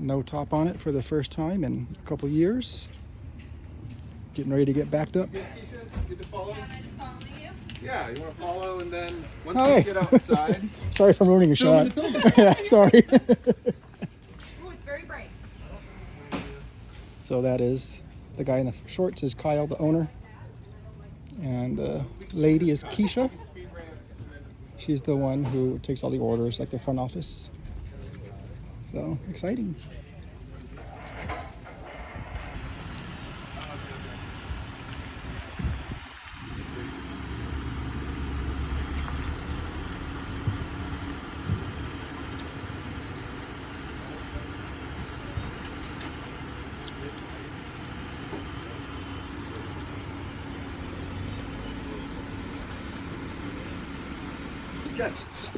No top on it for the first time in a couple years. Getting ready to get backed up. Good to follow. Am I just following you? Yeah, you want to follow, and then once Hi. we get outside. Sorry for ruining a shot. Film it. Yeah, sorry. Ooh, it's very bright. So that is the guy in the shorts is Kyle, the owner, and the lady is Keisha. She's the one who takes all the orders, like the front office. So exciting. Yes.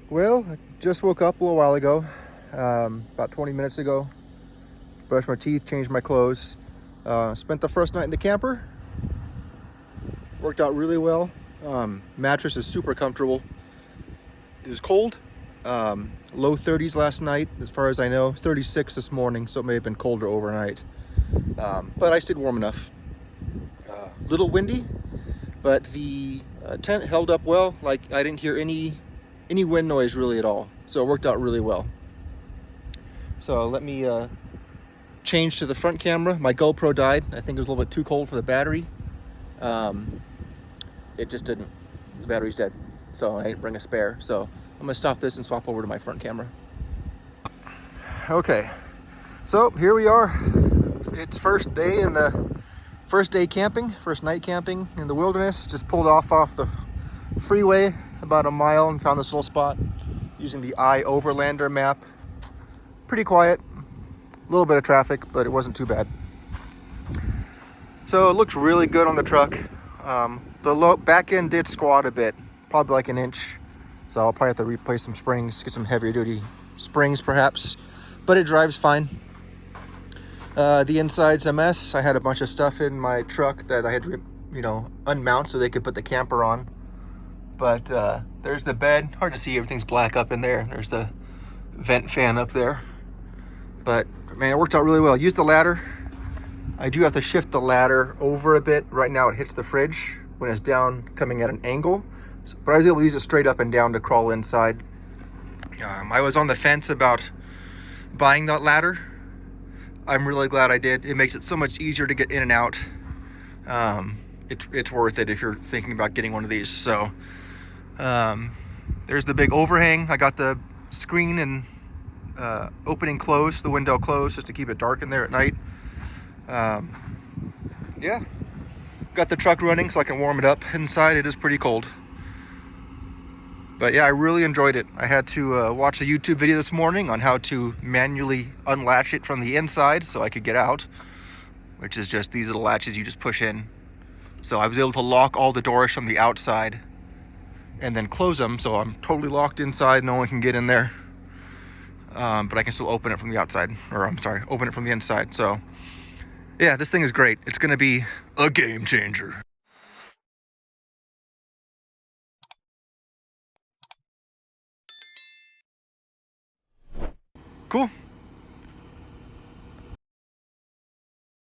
Well, I just woke up a little while ago, about 20 minutes ago. Brushed my teeth, changed my clothes. Spent the first night in the camper. Worked out really well. Mattress is super comfortable. It was cold. Low 30s last night, as far as I know. 36 this morning, so it may have been colder overnight. But I stayed warm enough. Little windy, but the tent held up well. Like, I didn't hear any wind noise really at all, so it worked out really well. So let me change to the front camera. My GoPro died. I think it was a little bit too cold for the battery. It just didn't. The battery's dead, so I didn't bring a spare. So I'm gonna stop this and swap over to my front camera. Okay, so here we are. It's first day camping, first night camping in the wilderness. Just pulled off the freeway about a mile and found this little spot using the iOverlander map. Pretty quiet, a little bit of traffic, but it wasn't too bad. So it looks really good on the truck. The back end did squat a bit, probably like an inch. So I'll probably have to replace some springs, get some heavier duty springs perhaps, but it drives fine. The inside's a mess. I had a bunch of stuff in my truck that I had to, unmount so they could put the camper on. But there's the bed. Hard to see, everything's black up in there. There's the vent fan up there. But man, it worked out really well. Used the ladder. I do have to shift the ladder over a bit. Right now it hits the fridge when it's down, coming at an angle. But I was able to use it straight up and down to crawl inside. I was on the fence about buying that ladder. I'm really glad I did. It makes it so much easier to get in and out. It's worth it if you're thinking about getting one of these. So there's the big overhang. I got the screen and opening closed, the window closed, just to keep it dark in there at night. Yeah, got the truck running so I can warm it up. Inside it is pretty cold. But yeah, I really enjoyed it. I had to watch a YouTube video this morning on how to manually unlatch it from the inside so I could get out, which is just these little latches you just push in. So I was able to lock all the doors from the outside and then close them, so I'm totally locked inside. No one can get in there. But I can still open it from the outside, or I'm sorry, open it from the inside. So yeah, this thing is great. It's gonna be a game changer. Cool.